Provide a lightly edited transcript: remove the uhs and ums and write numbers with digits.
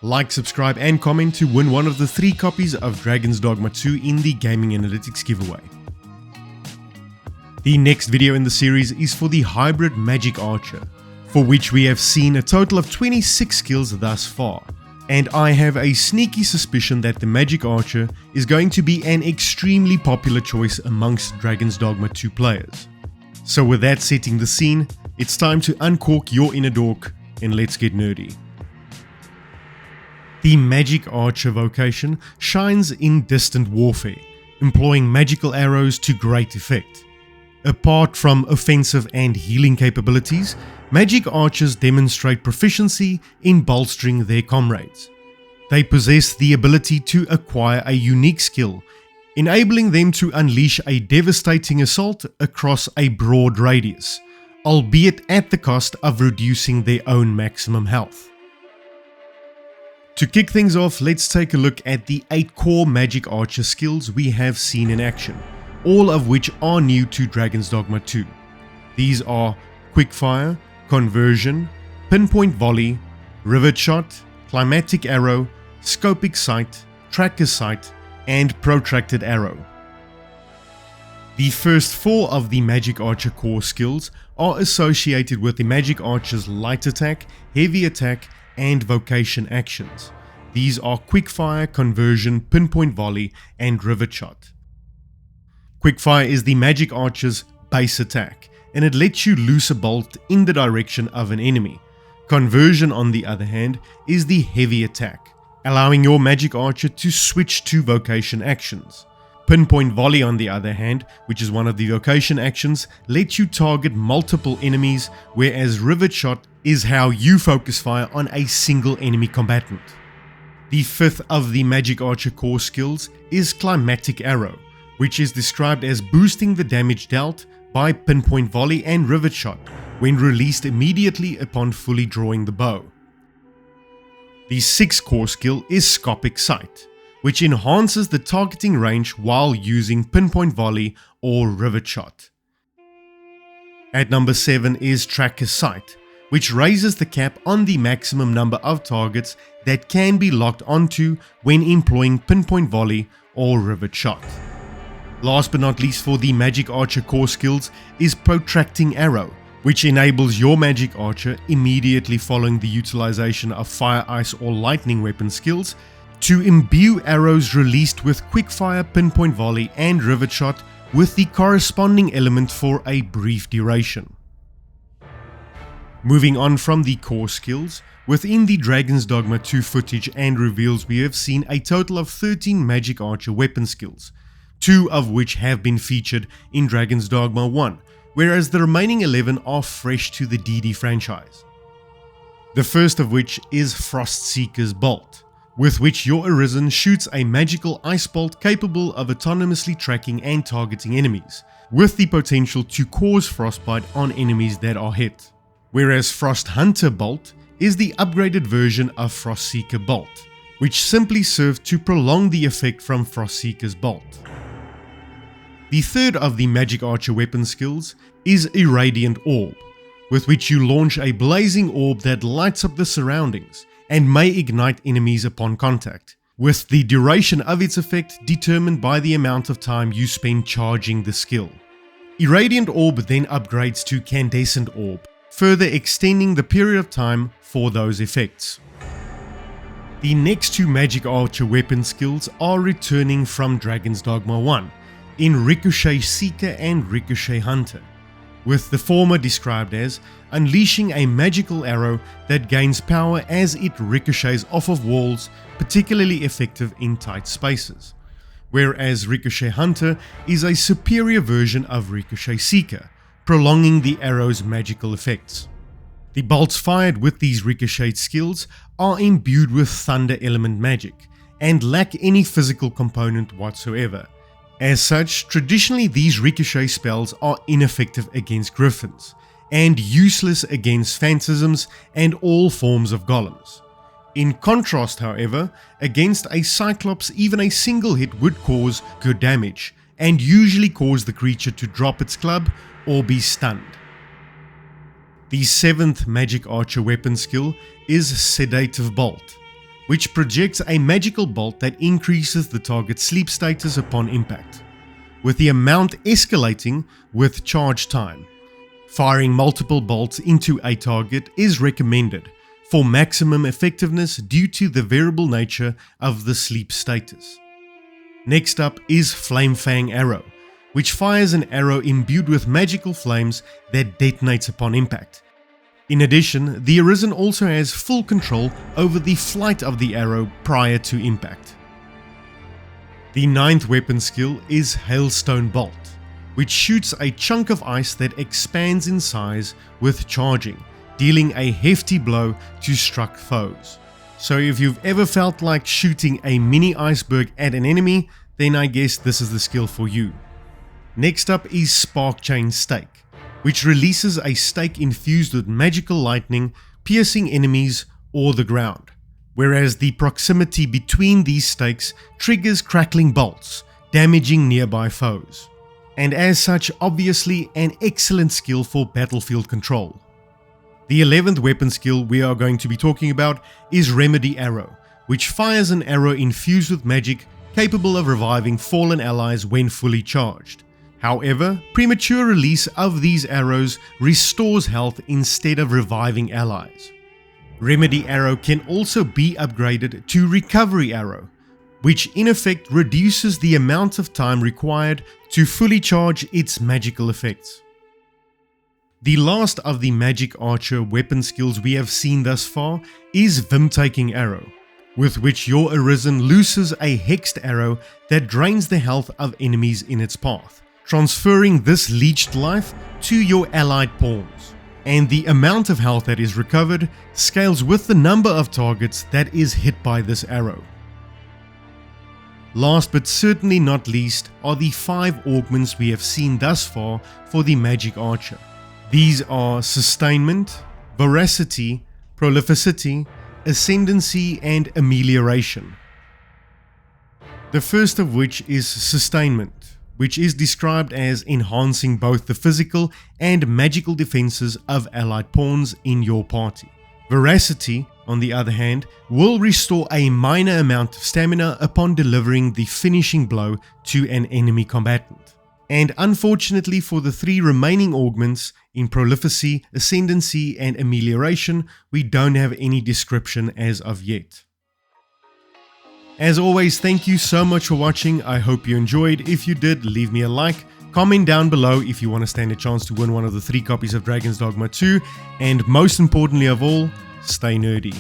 Like, subscribe and comment to win one of the 3 copies of Dragon's Dogma 2 in the Gaming Analytics giveaway. The next video in the series is for the hybrid Magick Archer, for which we have seen a total of 26 skills thus far, and I have a sneaky suspicion that the Magick Archer is going to be an extremely popular choice amongst Dragon's Dogma 2 players. So with that setting the scene, it's time to uncork your inner dork and let's get nerdy. The Magick Archer vocation shines in distant warfare, employing magical arrows to great effect. Apart from offensive and healing capabilities, Magick Archers demonstrate proficiency in bolstering their comrades. They possess the ability to acquire a unique skill, enabling them to unleash a devastating assault across a broad radius, albeit at the cost of reducing their own maximum health. To kick things off, let's take a look at the 8 core Magick Archer skills we have seen in action, all of which are new to Dragon's Dogma 2. These are Quickfire, Conversion, Pinpoint Volley, Rivet Shot, Climatic Arrow, Scopic Sight, Tracker Sight, and Protracted Arrow. The first 4 of the Magick Archer core skills are associated with the Magick Archer's light attack, heavy attack, and vocation actions. These are Quickfire, Conversion, Pinpoint Volley, and Rivet Shot. Quickfire is the Magick Archer's base attack, and it lets you loose a bolt in the direction of an enemy. Conversion, on the other hand, is the heavy attack, allowing your Magick Archer to switch to vocation actions. Pinpoint Volley, on the other hand, which is one of the vocation actions, lets you target multiple enemies, whereas Rivet Shot is how you focus fire on a single enemy combatant. The 5th of the Magick Archer core skills is Climatic Arrow, which is described as boosting the damage dealt by Pinpoint Volley and Rivet Shot when released immediately upon fully drawing the bow. The 6th core skill is Scopic Sight, which enhances the targeting range while using Pinpoint Volley or Rivet Shot. At number 7 is Tracker Sight, which raises the cap on the maximum number of targets that can be locked onto when employing Pinpoint Volley or Rivet Shot. Last but not least for the Magick Archer core skills is Protracting Arrow, which enables your Magick Archer immediately following the utilization of Fire, Ice or Lightning weapon skills to imbue arrows released with Quickfire, Pinpoint Volley and Rivet Shot with the corresponding element for a brief duration. Moving on from the core skills, within the Dragon's Dogma 2 footage and reveals we have seen a total of 13 Magick Archer weapon skills, 2 of which have been featured in Dragon's Dogma 1, whereas the remaining 11 are fresh to the DD franchise. The first of which is Frostseeker's Bolt, with which your Arisen shoots a magical ice bolt capable of autonomously tracking and targeting enemies, with the potential to cause frostbite on enemies that are hit. Whereas Frost Hunter Bolt is the upgraded version of Frostseeker Bolt, which simply serves to prolong the effect from Frostseeker's Bolt. The third of the Magick Archer weapon skills is Irradiant Orb, with which you launch a blazing orb that lights up the surroundings and may ignite enemies upon contact, with the duration of its effect determined by the amount of time you spend charging the skill. Irradiant Orb then upgrades to Candescent Orb, further extending the period of time for those effects. The next 2 Magick Archer weapon skills are returning from Dragon's Dogma 1, in Ricochet Seeker and Ricochet Hunter, with the former described as unleashing a magical arrow that gains power as it ricochets off of walls, particularly effective in tight spaces, whereas Ricochet Hunter is a superior version of Ricochet Seeker, prolonging the arrow's magical effects. The bolts fired with these ricochet skills are imbued with thunder element magic and lack any physical component whatsoever. As such, traditionally these ricochet spells are ineffective against griffins, and useless against phantasms and all forms of golems. In contrast, however, against a Cyclops even a single hit would cause good damage, and usually cause the creature to drop its club or be stunned. The 7th Magick Archer weapon skill is Sedative Bolt, which projects a magical bolt that increases the target's sleep status upon impact, with the amount escalating with charge time. Firing multiple bolts into a target is recommended for maximum effectiveness due to the variable nature of the sleep status. Next up is Flame Fang Arrow, which fires an arrow imbued with magical flames that detonates upon impact. In addition, the Arisen also has full control over the flight of the arrow prior to impact. The 9th weapon skill is Hailstone Bolt, which shoots a chunk of ice that expands in size with charging, dealing a hefty blow to struck foes. So if you've ever felt like shooting a mini iceberg at an enemy, then I guess this is the skill for you. Next up is Spark Chain Stake, which releases a stake infused with magical lightning, piercing enemies or the ground, whereas the proximity between these stakes triggers crackling bolts, damaging nearby foes, and as such obviously an excellent skill for battlefield control. The 11th weapon skill we are going to be talking about is Remedy Arrow, which fires an arrow infused with magic capable of reviving fallen allies when fully charged. However, premature release of these arrows restores health instead of reviving allies. Remedy Arrow can also be upgraded to Recovery Arrow, which in effect reduces the amount of time required to fully charge its magical effects. The last of the Magick Archer weapon skills we have seen thus far is Vim Taking Arrow, with which your Arisen looses a hexed arrow that drains the health of enemies in its path, transferring this leeched life to your allied pawns, and the amount of health that is recovered scales with the number of targets that is hit by this arrow. Last but certainly not least are the 5 augments we have seen thus far for the Magick Archer. These are Sustainment, Voracity, Prolificity, Ascendancy and Amelioration. The first of which is Sustainment, which is described as enhancing both the physical and magical defenses of allied pawns in your party. Voracity, on the other hand, will restore a minor amount of stamina upon delivering the finishing blow to an enemy combatant. And unfortunately for the 3 remaining augments, in Prolificity, Ascendancy and Amelioration, we don't have any description as of yet. As always, thank you so much for watching. I hope you enjoyed. If you did, leave me a like. Comment down below if you want to stand a chance to win one of the 3 copies of Dragon's Dogma 2. And most importantly of all, stay nerdy.